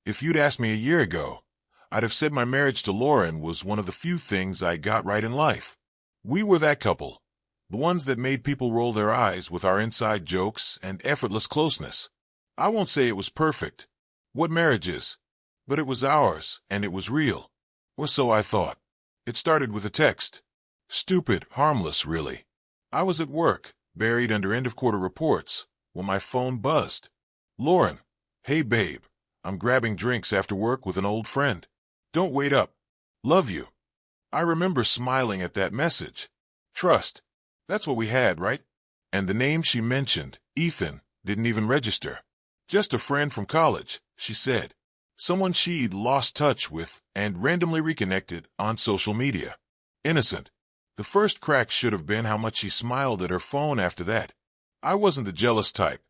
If you'd asked me a year ago, I'd have said my marriage to Lauren was one of the few things I got right in life. We were that couple, the ones that made people roll their eyes with our inside jokes and effortless closeness. I won't say it was perfect. What marriage is? But it was ours, and it was real. Or so I thought. It started with a text. Stupid, harmless, really. I was at work, buried under end-of-quarter reports, when my phone buzzed. Lauren, hey babe, I'm grabbing drinks after work with an old friend. Don't wait up. Love you. I remember smiling at that message. Trust. That's what we had, right? And the name she mentioned, Ethan, didn't even register. Just a friend from college, she said. Someone she'd lost touch with and randomly reconnected on social media. Innocent. The first crack should have been how much she smiled at her phone after that. I wasn't the jealous type.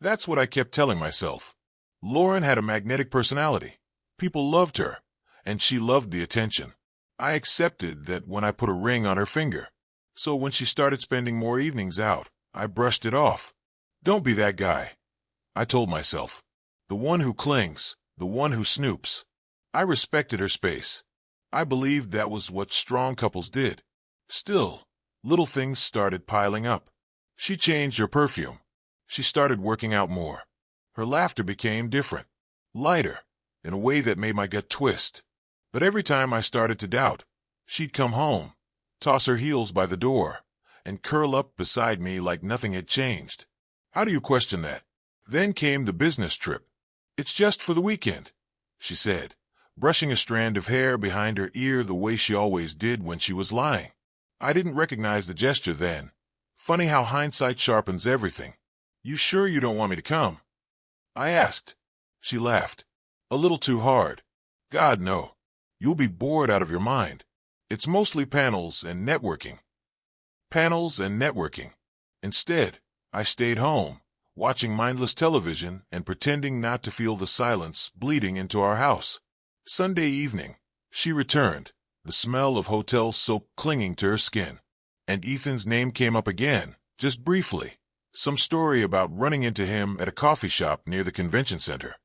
That's what I kept telling myself. Lauren had a magnetic personality. People loved her, and she loved the attention. I accepted that when I put a ring on her finger. So when she started spending more evenings out, I brushed it off. Don't be that guy, I told myself. The one who clings, the one who snoops. I respected her space. I believed that was what strong couples did. Still, little things started piling up. She changed her perfume. She started working out more. Her laughter became different, lighter, in a way that made my gut twist. But every time I started to doubt, she'd come home, toss her heels by the door, and curl up beside me like nothing had changed. How do you question that? Then came the business trip. It's just for the weekend, she said, brushing a strand of hair behind her ear the way she always did when she was lying. I didn't recognize the gesture then. Funny how hindsight sharpens everything. You sure you don't want me to come? I asked. She laughed. A little too hard. God, no. You'll be bored out of your mind. It's mostly panels and networking. Panels and networking. Instead, I stayed home, watching mindless television and pretending not to feel the silence bleeding into our house. Sunday evening, she returned, the smell of hotel soap clinging to her skin. And Ethan's name came up again, just briefly. Some story about running into him at a coffee shop near the convention center.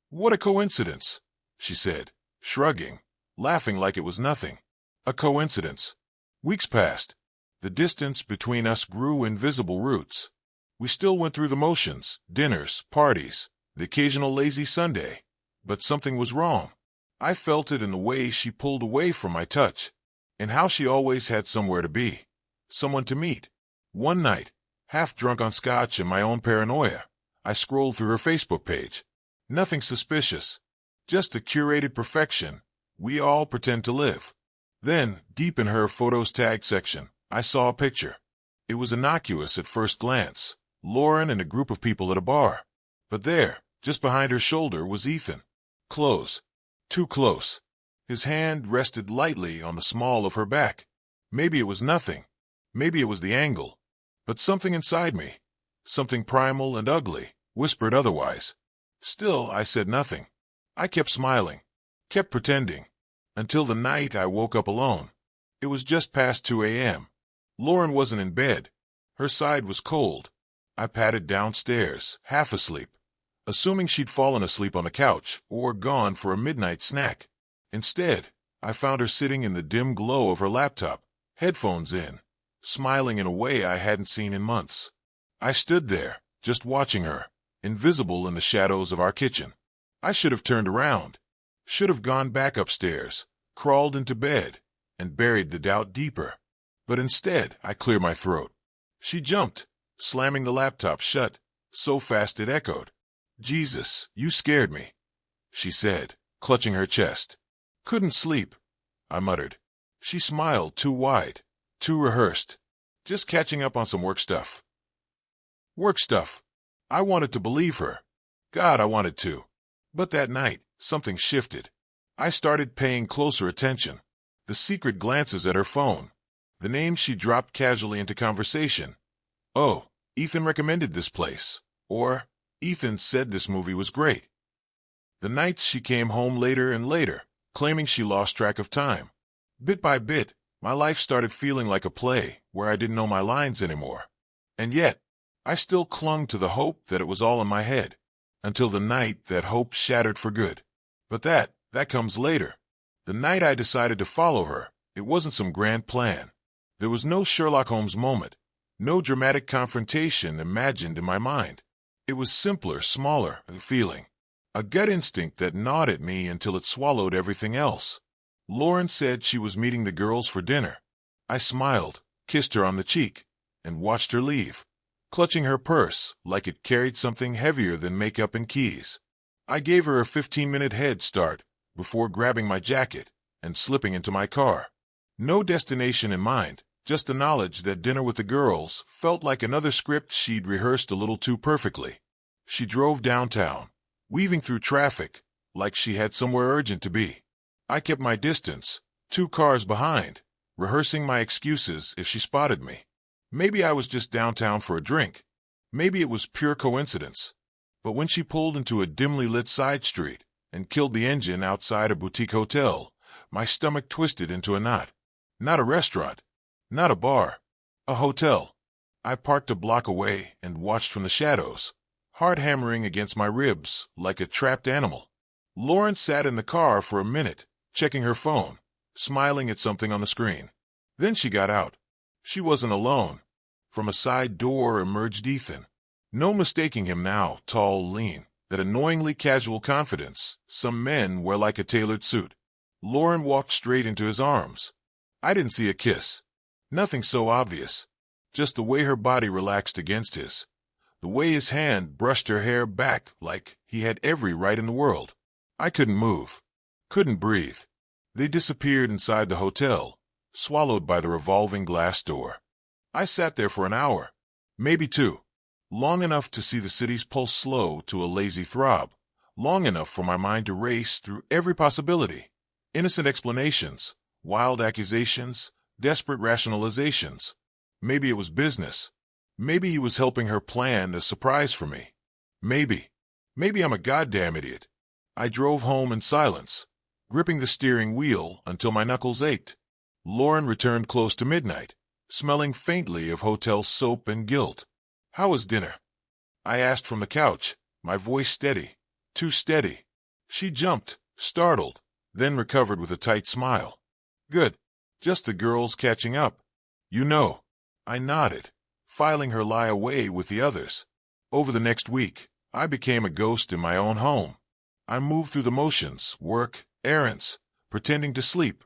What a coincidence, she said, shrugging, laughing like it was nothing. A coincidence. Weeks passed. The distance between us grew in visible roots. We still went through the motions, dinners, parties, the occasional lazy Sunday. But something was wrong. I felt it in the way she pulled away from my touch, and how she always had somewhere to be, someone to meet. One night, half drunk on scotch and my own paranoia, I scrolled through her Facebook page. Nothing suspicious, just the curated perfection we all pretend to live. Then, deep in her photos tag section, I saw a picture. It was innocuous at first glance, Lauren and a group of people at a bar. But there, just behind her shoulder, was Ethan. Close. Too close. His hand rested lightly on the small of her back. Maybe it was nothing. Maybe it was the angle. But something inside me, something primal and ugly, whispered otherwise. Still, I said nothing. I kept smiling, kept pretending, until the night I woke up alone. It was just past 2 a.m. Lauren wasn't in bed. Her side was cold. I padded downstairs, half asleep, assuming she'd fallen asleep on the couch or gone for a midnight snack. Instead, I found her sitting in the dim glow of her laptop, headphones in, smiling in a way I hadn't seen in months. I stood there, just watching her, invisible in the shadows of our kitchen. I should have turned around, should have gone back upstairs, crawled into bed, and buried the doubt deeper. But instead, I cleared my throat. She jumped, slamming the laptop shut, so fast it echoed. Jesus, you scared me, she said, clutching her chest. Couldn't sleep, I muttered. She smiled too wide, too rehearsed. Just catching up on some work stuff. Work stuff. I wanted to believe her. God, I wanted to. But that night, something shifted. I started paying closer attention. The secret glances at her phone. The names she dropped casually into conversation. Oh, Ethan recommended this place. Or, Ethan said this movie was great. The nights she came home later and later, claiming she lost track of time. Bit by bit, my life started feeling like a play where I didn't know my lines anymore. And yet, I still clung to the hope that it was all in my head, until the night that hope shattered for good. But that comes later. The night I decided to follow her, it wasn't some grand plan. There was no Sherlock Holmes moment, no dramatic confrontation imagined in my mind. It was simpler, smaller, a feeling. A gut instinct that gnawed at me until it swallowed everything else. Lauren said she was meeting the girls for dinner. I smiled, kissed her on the cheek, and watched her leave, clutching her purse like it carried something heavier than makeup and keys. I gave her a 15-minute head start before grabbing my jacket and slipping into my car. No destination in mind, just the knowledge that dinner with the girls felt like another script she'd rehearsed a little too perfectly. She drove downtown, weaving through traffic like she had somewhere urgent to be. I kept my distance, 2 cars behind, rehearsing my excuses if she spotted me. Maybe I was just downtown for a drink. Maybe it was pure coincidence. But when she pulled into a dimly lit side street and killed the engine outside a boutique hotel, my stomach twisted into a knot. Not a restaurant, not a bar, a hotel. I parked a block away and watched from the shadows, heart hammering against my ribs like a trapped animal. Lauren sat in the car for a minute, checking her phone, smiling at something on the screen. Then she got out. She wasn't alone. From a side door emerged Ethan. No mistaking him now, tall, lean, that annoyingly casual confidence some men wear like a tailored suit. Lauren walked straight into his arms. I didn't see a kiss. Nothing so obvious. Just the way her body relaxed against his. The way his hand brushed her hair back like he had every right in the world. I couldn't move. Couldn't breathe. They disappeared inside the hotel, swallowed by the revolving glass door. I sat there for an hour, maybe 2. Long enough to see the city's pulse slow to a lazy throb. Long enough for my mind to race through every possibility. Innocent explanations, wild accusations, desperate rationalizations. Maybe it was business. Maybe he was helping her plan a surprise for me. Maybe I'm a goddamn idiot. I drove home in silence, gripping the steering wheel until my knuckles ached. Lauren returned close to midnight, smelling faintly of hotel soap and guilt. "How was dinner?" I asked from the couch, my voice steady, too steady. She jumped, startled, then recovered with a tight smile. "Good. Just the girls catching up. You know." I nodded, filing her lie away with the others. Over the next week, I became a ghost in my own home. I moved through the motions, work, errands, pretending to sleep,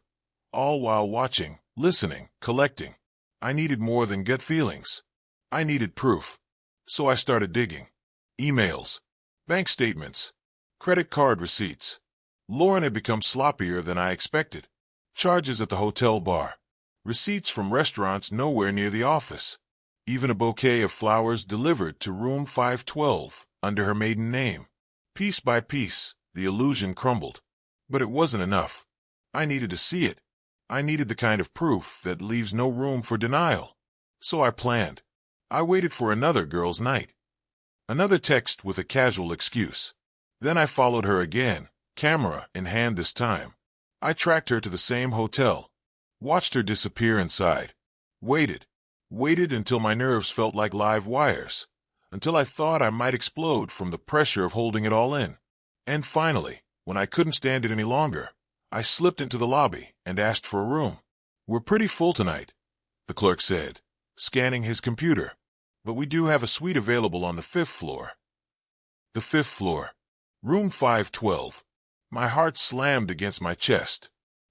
all while watching, listening, collecting. I needed more than gut feelings. I needed proof. So I started digging. Emails, bank statements, credit card receipts. Lauren had become sloppier than I expected. Charges at the hotel bar. Receipts from restaurants nowhere near the office. Even a bouquet of flowers delivered to room 512 under her maiden name. Piece by piece, the illusion crumbled. But it wasn't enough. I needed to see it. I needed the kind of proof that leaves no room for denial. So I planned. I waited for another girl's night. Another text with a casual excuse. Then I followed her again, camera in hand this time. I tracked her to the same hotel. Watched her disappear inside. Waited until my nerves felt like live wires. Until I thought I might explode from the pressure of holding it all in. And finally, when I couldn't stand it any longer, I slipped into the lobby and asked for a room. "We're pretty full tonight," the clerk said, scanning his computer. "But we do have a suite available on the 5th floor. The 5th floor. Room 512. My heart slammed against my chest.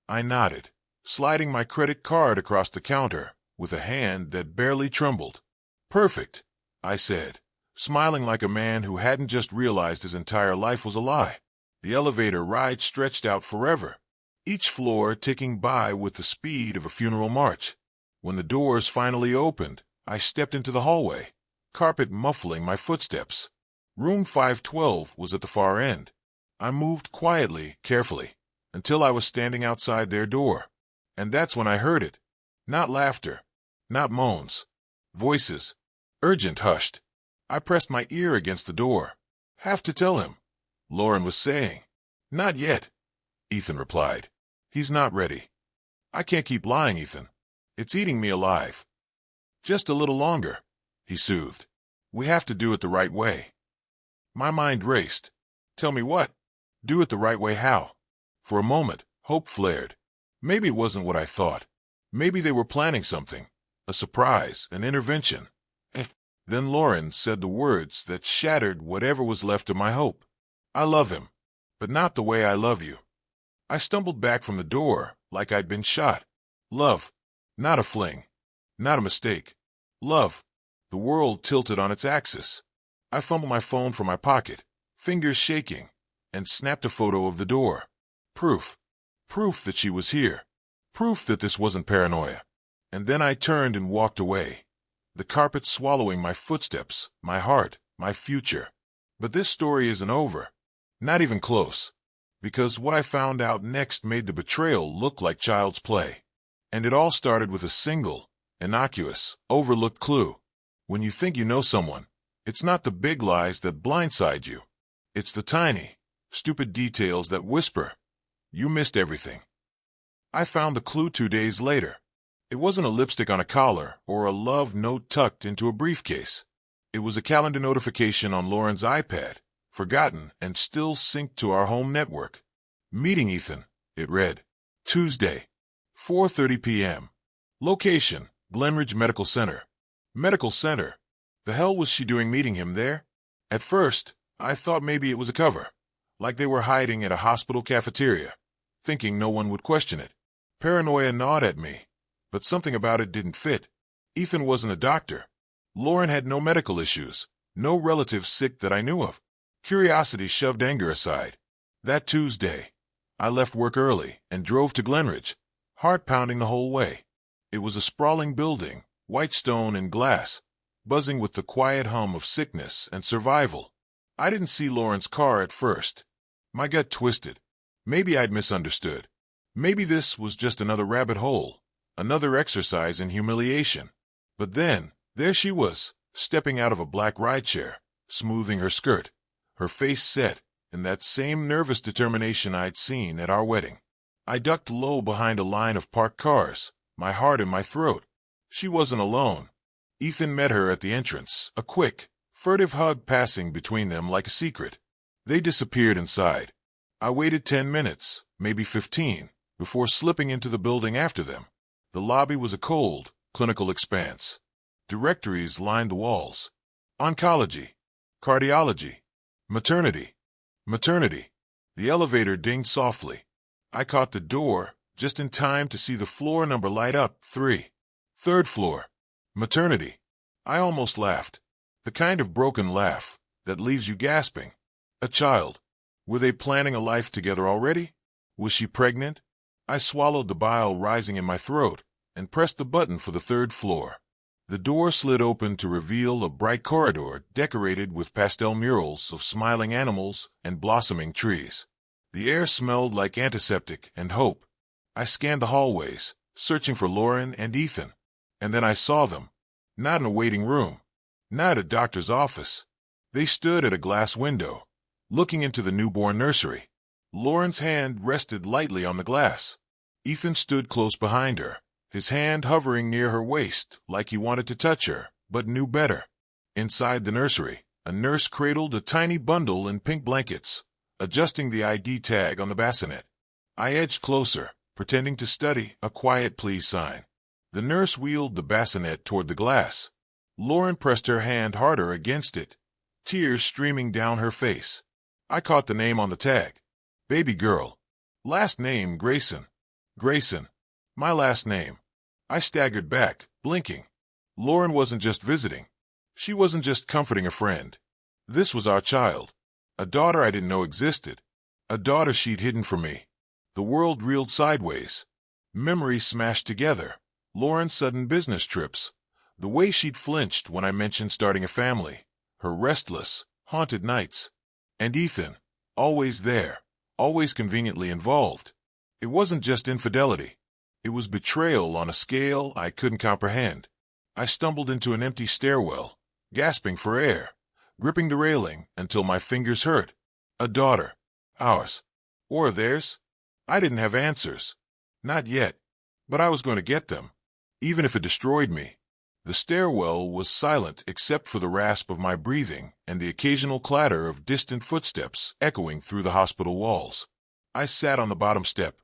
I nodded, sliding my credit card across the counter with a hand that barely trembled. "Perfect," I said, smiling like a man who hadn't just realized his entire life was a lie. The elevator ride stretched out forever, each floor ticking by with the speed of a funeral march. When the doors finally opened, I stepped into the hallway, carpet muffling my footsteps. Room 512 was at the far end. I moved quietly, carefully, until I was standing outside their door. And that's when I heard it. Not laughter, not moans. Voices. Urgent, hushed. I pressed my ear against the door. "Have to tell him," Lauren was saying. "Not yet," Ethan replied. "He's not ready." "I can't keep lying, Ethan. It's eating me alive." "Just a little longer," he soothed. "We have to do it the right way." My mind raced. "Tell me what?" Do it the right way how? For a moment, hope flared. Maybe it wasn't what I thought. Maybe they were planning something. A surprise, an intervention. Then Lauren said the words that shattered whatever was left of my hope. I love him, but not the way I love you. I stumbled back from the door like I'd been shot. Love. Not a fling. Not a mistake. Love. The world tilted on its axis. I fumbled my phone from my pocket, fingers shaking, and snapped a photo of the door. Proof. Proof that she was here. Proof that this wasn't paranoia. And then I turned and walked away, the carpet swallowing my footsteps, my heart, my future. But this story isn't over. Not even close. Because what I found out next made the betrayal look like child's play. And it all started with a single, innocuous, overlooked clue. When you think you know someone, it's not the big lies that blindside you. It's the tiny, stupid details that whisper, "You missed everything." I found the clue 2 days later. It wasn't a lipstick on a collar or a love note tucked into a briefcase. It was a calendar notification on Lauren's iPad, forgotten and still synced to our home network. Meeting Ethan, it read. Tuesday, 4:30 p.m. Location, Glenridge Medical Center. Medical Center. The hell was she doing meeting him there? At first, I thought maybe it was a cover, like they were hiding at a hospital cafeteria, thinking no one would question it. Paranoia gnawed at me, but something about it didn't fit. Ethan wasn't a doctor. Lauren had no medical issues, no relatives sick that I knew of. Curiosity shoved anger aside. That Tuesday, I left work early and drove to Glenridge, heart pounding the whole way. It was a sprawling building, white stone and glass, buzzing with the quiet hum of sickness and survival. I didn't see Lauren's car at first. My gut twisted. Maybe I'd misunderstood. Maybe this was just another rabbit hole, another exercise in humiliation. But then, there she was, stepping out of a black rideshare, smoothing her skirt, her face set in that same nervous determination I'd seen at our wedding. I ducked low behind a line of parked cars, my heart in my throat. She wasn't alone. Ethan met her at the entrance, a quick, furtive hug passing between them like a secret. They disappeared inside. I waited 10 minutes, maybe 15, before slipping into the building after them. The lobby was a cold, clinical expanse. Directories lined the walls. Oncology, cardiology, maternity. The elevator dinged softly. I caught the door, just in time to see the floor number light up, 3. Third floor. Maternity. I almost laughed. The kind of broken laugh that leaves you gasping. A child. Were they planning a life together already? Was she pregnant? I swallowed the bile rising in my throat and pressed the button for the 3rd floor. The door slid open to reveal a bright corridor decorated with pastel murals of smiling animals and blossoming trees. The air smelled like antiseptic and hope. I scanned the hallways, searching for Lauren and Ethan. And then I saw them. Not in a waiting room. Not at a doctor's office. They stood at a glass window, looking into the newborn nursery. Lauren's hand rested lightly on the glass. Ethan stood close behind her, his hand hovering near her waist like he wanted to touch her, but knew better. Inside the nursery, a nurse cradled a tiny bundle in pink blankets, adjusting the ID tag on the bassinet. I edged closer, pretending to study a quiet please sign. The nurse wheeled the bassinet toward the glass. Lauren pressed her hand harder against it, tears streaming down her face. I caught the name on the tag. Baby girl. Last name Grayson. Grayson. My last name. I staggered back, blinking. Lauren wasn't just visiting. She wasn't just comforting a friend. This was our child. A daughter I didn't know existed. A daughter she'd hidden from me. The world reeled sideways. Memories smashed together. Lauren's sudden business trips. The way she'd flinched when I mentioned starting a family. Her restless, haunted nights. And Ethan, always there, always conveniently involved. It wasn't just infidelity. It was betrayal on a scale I couldn't comprehend. I stumbled into an empty stairwell, gasping for air, gripping the railing until my fingers hurt. A daughter. Ours. Or theirs. I didn't have answers. Not yet. But I was going to get them. Even if it destroyed me. The stairwell was silent except for the rasp of my breathing and the occasional clatter of distant footsteps echoing through the hospital walls. I sat on the bottom step,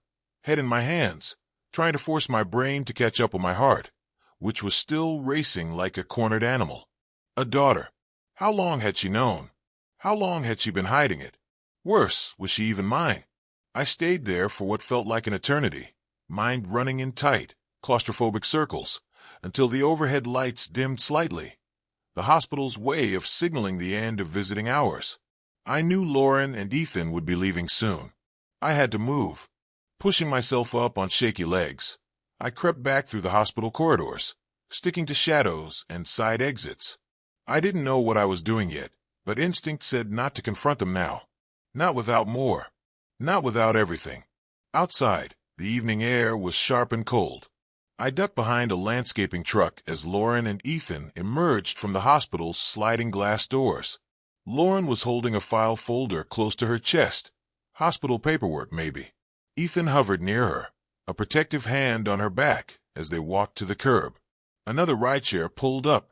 head in my hands, trying to force my brain to catch up with my heart, which was still racing like a cornered animal. A daughter. How long had she known? How long had she been hiding it? Worse, was she even mine? I stayed there for what felt like an eternity, mind running in tight, claustrophobic circles, until the overhead lights dimmed slightly, the hospital's way of signaling the end of visiting hours. I knew Lauren and Ethan would be leaving soon. I had to move. Pushing myself up on shaky legs, I crept back through the hospital corridors, sticking to shadows and side exits. I didn't know what I was doing yet, but instinct said not to confront them now. Not without more. Not without everything. Outside, the evening air was sharp and cold. I ducked behind a landscaping truck as Lauren and Ethan emerged from the hospital's sliding glass doors. Lauren was holding a file folder close to her chest. Hospital paperwork, maybe. Ethan hovered near her, a protective hand on her back as they walked to the curb. Another rideshare pulled up.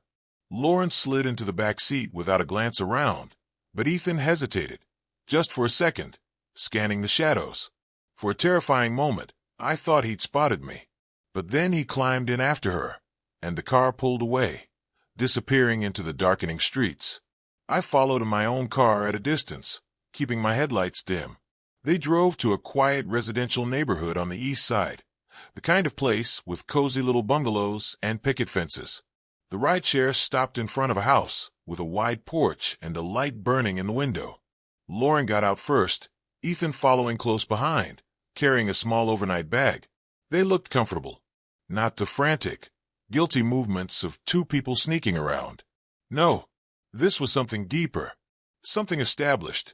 Lauren slid into the back seat without a glance around, but Ethan hesitated, just for a second, scanning the shadows. For a terrifying moment, I thought he'd spotted me. But then he climbed in after her, and the car pulled away, disappearing into the darkening streets. I followed in my own car at a distance, keeping my headlights dim. They drove to a quiet residential neighborhood on the east side, the kind of place with cozy little bungalows and picket fences. The rideshare stopped in front of a house, with a wide porch and a light burning in the window. Lauren got out first, Ethan following close behind, carrying a small overnight bag. They looked comfortable. Not the frantic, guilty movements of two people sneaking around. No, this was something deeper, something established.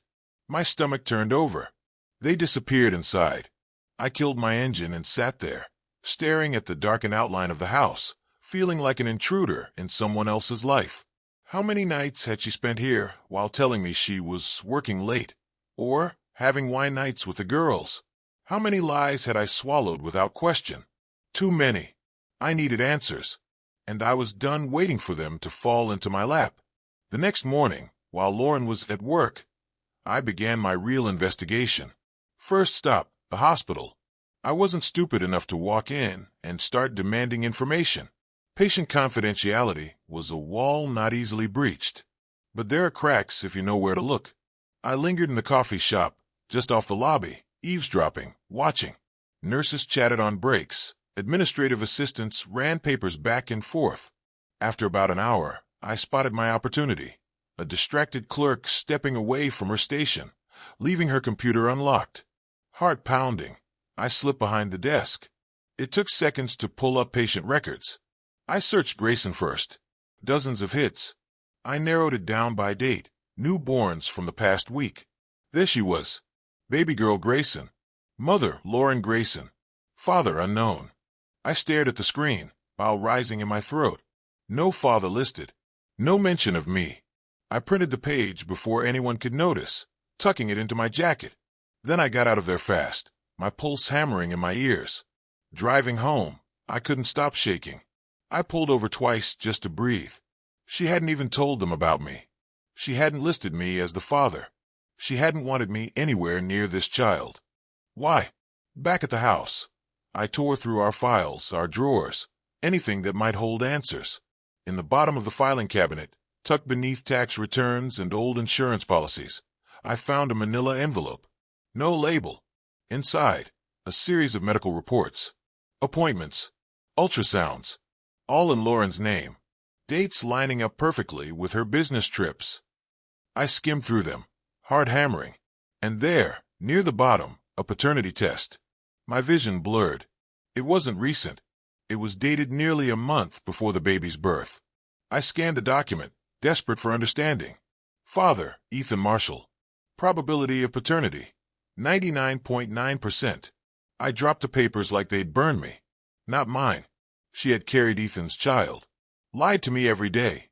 My stomach turned over. They disappeared inside. I killed my engine and sat there, staring at the darkened outline of the house, feeling like an intruder in someone else's life. How many nights had she spent here while telling me she was working late, or having wine nights with the girls? How many lies had I swallowed without question? Too many. I needed answers, and I was done waiting for them to fall into my lap. The next morning, while Lauren was at work, I began my real investigation. First stop, the hospital. I wasn't stupid enough to walk in and start demanding information. Patient confidentiality was a wall not easily breached. But there are cracks if you know where to look. I lingered in the coffee shop, just off the lobby, eavesdropping, watching. Nurses chatted on breaks. Administrative assistants ran papers back and forth. After about an hour, I spotted my opportunity. A distracted clerk stepping away from her station, leaving her computer unlocked. Heart pounding, I slipped behind the desk. It took seconds to pull up patient records. I searched Grayson first. Dozens of hits. I narrowed it down by date. Newborns from the past week. There she was. Baby girl Grayson. Mother Lauren Grayson. Father unknown. I stared at the screen, bile rising in my throat. No father listed. No mention of me. I printed the page before anyone could notice, tucking it into my jacket. Then I got out of there fast, my pulse hammering in my ears. Driving home, I couldn't stop shaking. I pulled over twice just to breathe. She hadn't even told them about me. She hadn't listed me as the father. She hadn't wanted me anywhere near this child. Why? Back at the house, I tore through our files, our drawers, anything that might hold answers. In the bottom of the filing cabinet, tucked beneath tax returns and old insurance policies, I found a manila envelope. No label. Inside, a series of medical reports. Appointments. Ultrasounds. All in Lauren's name. Dates lining up perfectly with her business trips. I skimmed through them, heart hammering. And there, near the bottom, a paternity test. My vision blurred. It wasn't recent. It was dated nearly a month before the baby's birth. I scanned the document, desperate for understanding. Father, Ethan Marshall. Probability of paternity, 99.9%. I dropped the papers like they'd burned me. Not mine. She had carried Ethan's child. Lied to me every day.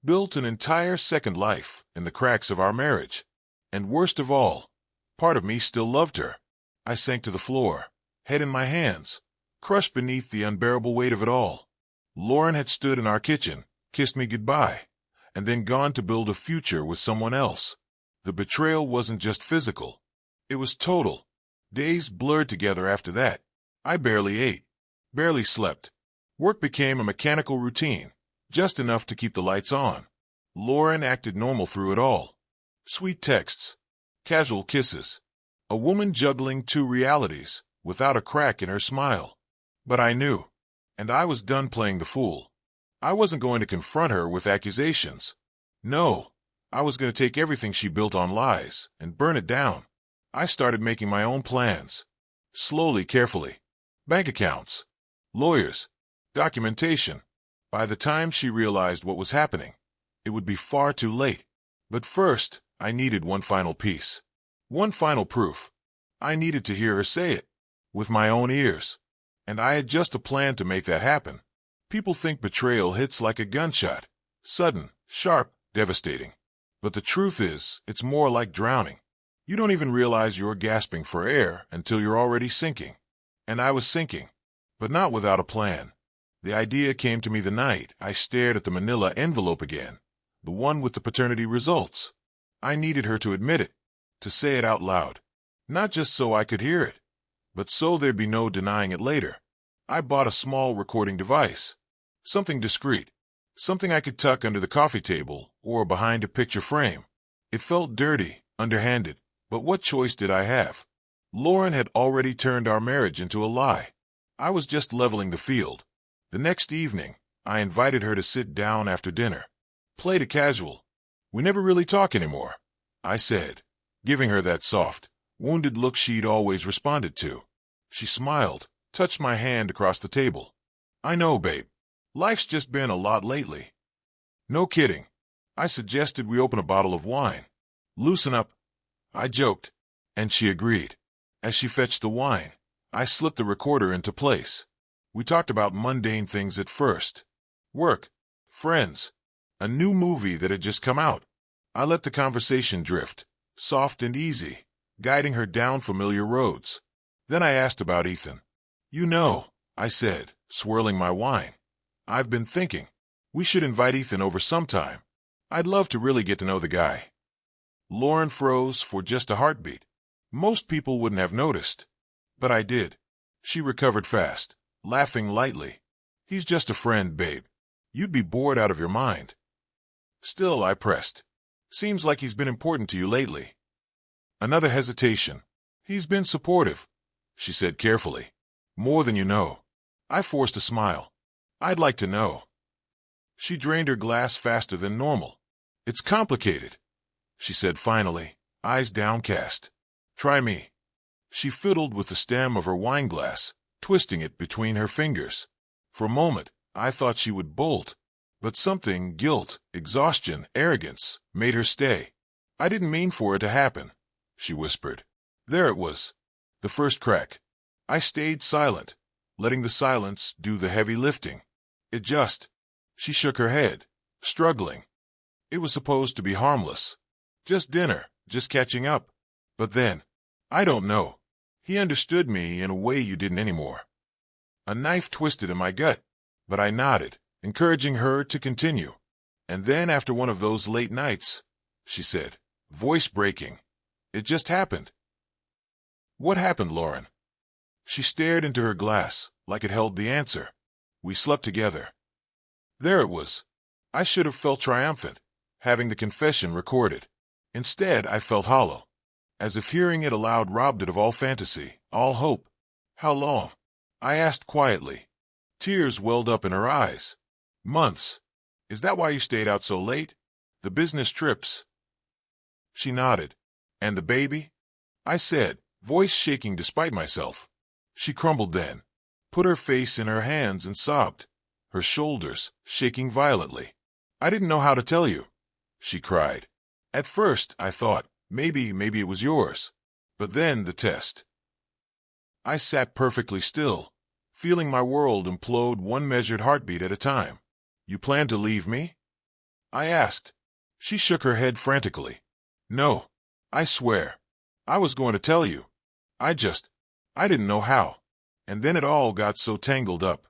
Built an entire second life in the cracks of our marriage. And worst of all, part of me still loved her. I sank to the floor, head in my hands, crushed beneath the unbearable weight of it all. Lauren had stood in our kitchen, kissed me goodbye, and then gone to build a future with someone else. The betrayal wasn't just physical. It was total. Days blurred together after that. I barely ate, barely slept. Work became a mechanical routine, just enough to keep the lights on. Lauren acted normal through it all. Sweet texts, casual kisses, a woman juggling two realities, without a crack in her smile. But I knew, and I was done playing the fool. I wasn't going to confront her with accusations. No, I was going to take everything she built on lies and burn it down. I started making my own plans. Slowly, carefully. Bank accounts, lawyers, documentation. By the time she realized what was happening, it would be far too late. But first, I needed one final piece. One final proof. I needed to hear her say it, with my own ears. And I had just a plan to make that happen. People think betrayal hits like a gunshot. Sudden, sharp, devastating. But the truth is, it's more like drowning. You don't even realize you're gasping for air until you're already sinking. And I was sinking, but not without a plan. The idea came to me the night I stared at the manila envelope again, the one with the paternity results. I needed her to admit it, to say it out loud. Not just so I could hear it, but so there'd be no denying it later. I bought a small recording device, something discreet, something I could tuck under the coffee table or behind a picture frame. It felt dirty, underhanded, but what choice did I have? Lauren had already turned our marriage into a lie. I was just leveling the field. The next evening, I invited her to sit down after dinner. Played it casual. We never really talk anymore, I said, giving her that soft, wounded look she'd always responded to. She smiled, touched my hand across the table. I know, babe. Life's just been a lot lately. No kidding. I suggested we open a bottle of wine. Loosen up, I joked, and she agreed. As she fetched the wine, I slipped the recorder into place. We talked about mundane things at first. Work, friends, a new movie that had just come out. I let the conversation drift, soft and easy, guiding her down familiar roads. Then I asked about Ethan. You know, I said, swirling my wine. I've been thinking, we should invite Ethan over sometime. I'd love to really get to know the guy. Lauren froze for just a heartbeat. Most people wouldn't have noticed. But I did. She recovered fast, laughing lightly. He's just a friend, babe. You'd be bored out of your mind. Still, I pressed. Seems like he's been important to you lately. Another hesitation. He's been supportive, she said carefully. More than you know. I forced a smile. I'd like to know. She drained her glass faster than normal. It's complicated, she said finally, eyes downcast. Try me. She fiddled with the stem of her wine glass, twisting it between her fingers. For a moment, I thought she would bolt. But something, guilt, exhaustion, arrogance, made her stay. I didn't mean for it to happen, she whispered. There it was. The first crack. I stayed silent, letting the silence do the heavy lifting. It just... She shook her head, struggling. It was supposed to be harmless. Just dinner, just catching up. But then, I don't know. He understood me in a way you didn't anymore. A knife twisted in my gut, but I nodded, encouraging her to continue. And then after one of those late nights, she said, voice breaking, it just happened. What happened, Lauren? She stared into her glass, like it held the answer. We slept together. There it was. I should have felt triumphant, having the confession recorded. Instead, I felt hollow, as if hearing it aloud robbed it of all fantasy, all hope. How long? I asked quietly. Tears welled up in her eyes. Months. Is that why you stayed out so late? The business trips? She nodded. And the baby? I said, voice shaking despite myself. She crumbled then, put her face in her hands and sobbed, her shoulders shaking violently. I didn't know how to tell you, she cried. At first, I thought, maybe it was yours. But then the test. I sat perfectly still, feeling my world implode one measured heartbeat at a time. You plan to leave me? I asked. She shook her head frantically. No, I swear. I was going to tell you. I didn't know how. And then it all got so tangled up.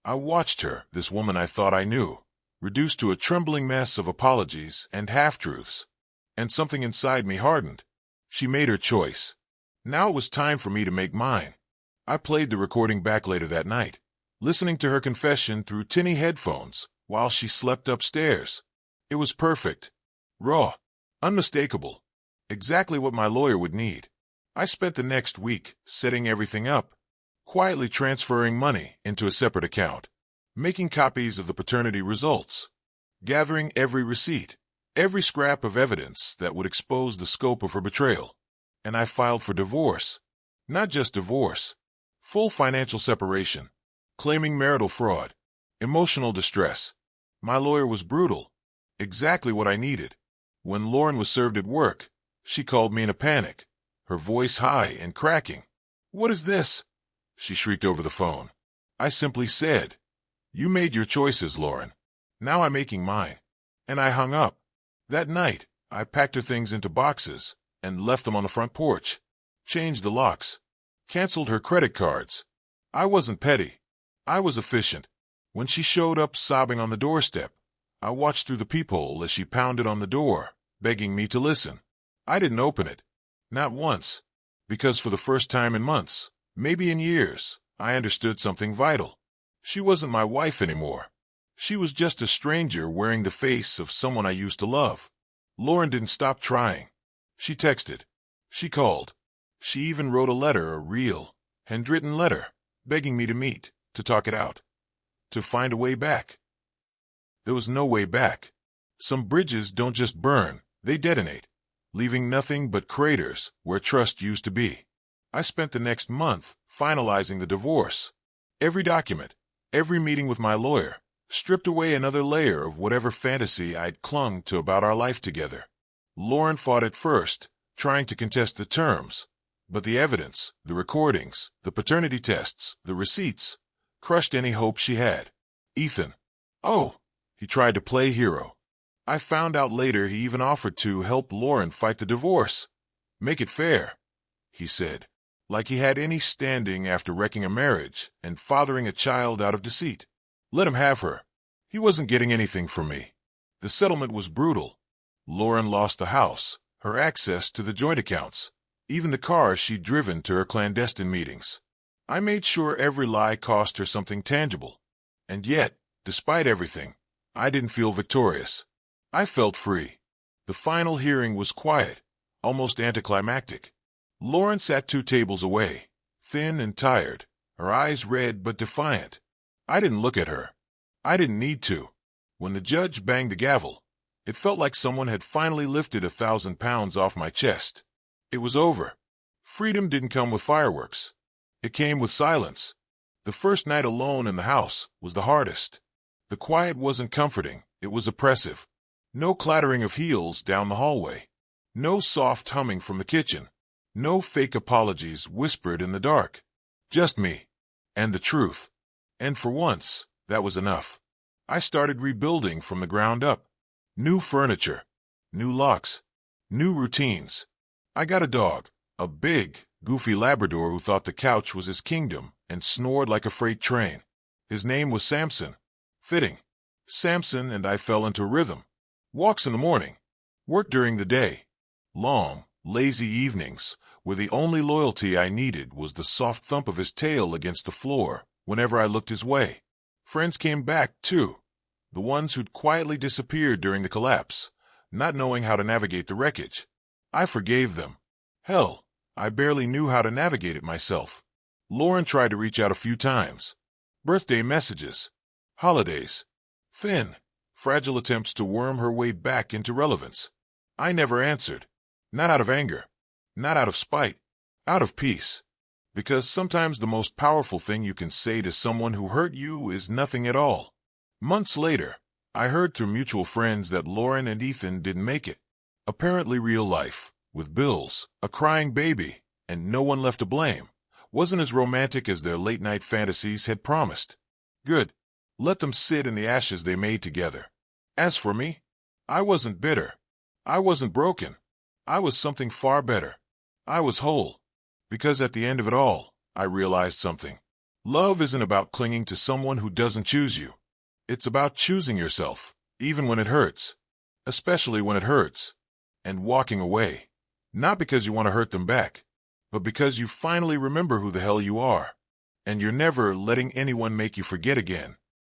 I watched her, this woman I thought I knew, reduced to a trembling mess of apologies and half-truths. And something inside me hardened. She made her choice. Now it was time for me to make mine. I played the recording back later that night, listening to her confession through tinny headphones while she slept upstairs. It was perfect. Raw. Unmistakable. Exactly what my lawyer would need. I spent the next week setting everything up, quietly transferring money into a separate account, making copies of the paternity results, gathering every receipt, every scrap of evidence that would expose the scope of her betrayal. And I filed for divorce. Not just divorce. Full financial separation. Claiming marital fraud. Emotional distress. My lawyer was brutal. Exactly what I needed. When Lauren was served at work, she called me in a panic, her voice high and cracking. "What is this?" she shrieked over the phone. I simply said, "You made your choices, Lauren. Now I'm making mine." And I hung up. That night, I packed her things into boxes and left them on the front porch, changed the locks, canceled her credit cards. I wasn't petty. I was efficient. When she showed up sobbing on the doorstep, I watched through the peephole as she pounded on the door, begging me to listen. I didn't open it. Not once. Because for the first time in months, maybe in years, I understood something vital. She wasn't my wife anymore. She was just a stranger wearing the face of someone I used to love. Lauren didn't stop trying. She texted. She called. She even wrote a letter, a real, handwritten letter, begging me to meet, to talk it out, to find a way back. There was no way back. Some bridges don't just burn, they detonate, leaving nothing but craters where trust used to be. I spent the next month finalizing the divorce. Every document, every meeting with my lawyer, stripped away another layer of whatever fantasy I'd clung to about our life together. Lauren fought at first, trying to contest the terms, but the evidence, the recordings, the paternity tests, the receipts, crushed any hope she had. Ethan. Oh, he tried to play hero. I found out later he even offered to help Lauren fight the divorce. Make it fair, he said, like he had any standing after wrecking a marriage and fathering a child out of deceit. Let him have her. He wasn't getting anything from me. The settlement was brutal. Lauren lost the house, her access to the joint accounts, even the car she'd driven to her clandestine meetings. I made sure every lie cost her something tangible. And yet, despite everything, I didn't feel victorious. I felt free. The final hearing was quiet, almost anticlimactic. Lauren sat 2 tables away, thin and tired, her eyes red but defiant. I didn't look at her. I didn't need to. When the judge banged the gavel, it felt like someone had finally lifted 1,000 pounds off my chest. It was over. Freedom didn't come with fireworks. It came with silence. The first night alone in the house was the hardest. The quiet wasn't comforting, it was oppressive. No clattering of heels down the hallway. No soft humming from the kitchen. No fake apologies whispered in the dark. Just me. And the truth. And for once, that was enough. I started rebuilding from the ground up. New furniture, new locks, new routines. I got a dog, a big, goofy Labrador who thought the couch was his kingdom and snored like a freight train. His name was Samson. Fitting. Samson and I fell into rhythm. Walks in the morning, work during the day. Long, lazy evenings, where the only loyalty I needed was the soft thump of his tail against the floor whenever I looked his way. Friends came back, too. The ones who'd quietly disappeared during the collapse, not knowing how to navigate the wreckage. I forgave them. Hell, I barely knew how to navigate it myself. Lauren tried to reach out a few times. Birthday messages. Holidays. Thin, fragile attempts to worm her way back into relevance. I never answered. Not out of anger. Not out of spite. Out of peace. Because sometimes the most powerful thing you can say to someone who hurt you is nothing at all. Months later, I heard through mutual friends that Lauren and Ethan didn't make it. Apparently real life, with bills, a crying baby, and no one left to blame, wasn't as romantic as their late-night fantasies had promised. Good. Let them sit in the ashes they made together. As for me, I wasn't bitter. I wasn't broken. I was something far better. I was whole. Because at the end of it all, I realized something. Love isn't about clinging to someone who doesn't choose you. It's about choosing yourself, even when it hurts, especially when it hurts, and walking away. Not because you want to hurt them back, but because you finally remember who the hell you are, and you're never letting anyone make you forget again.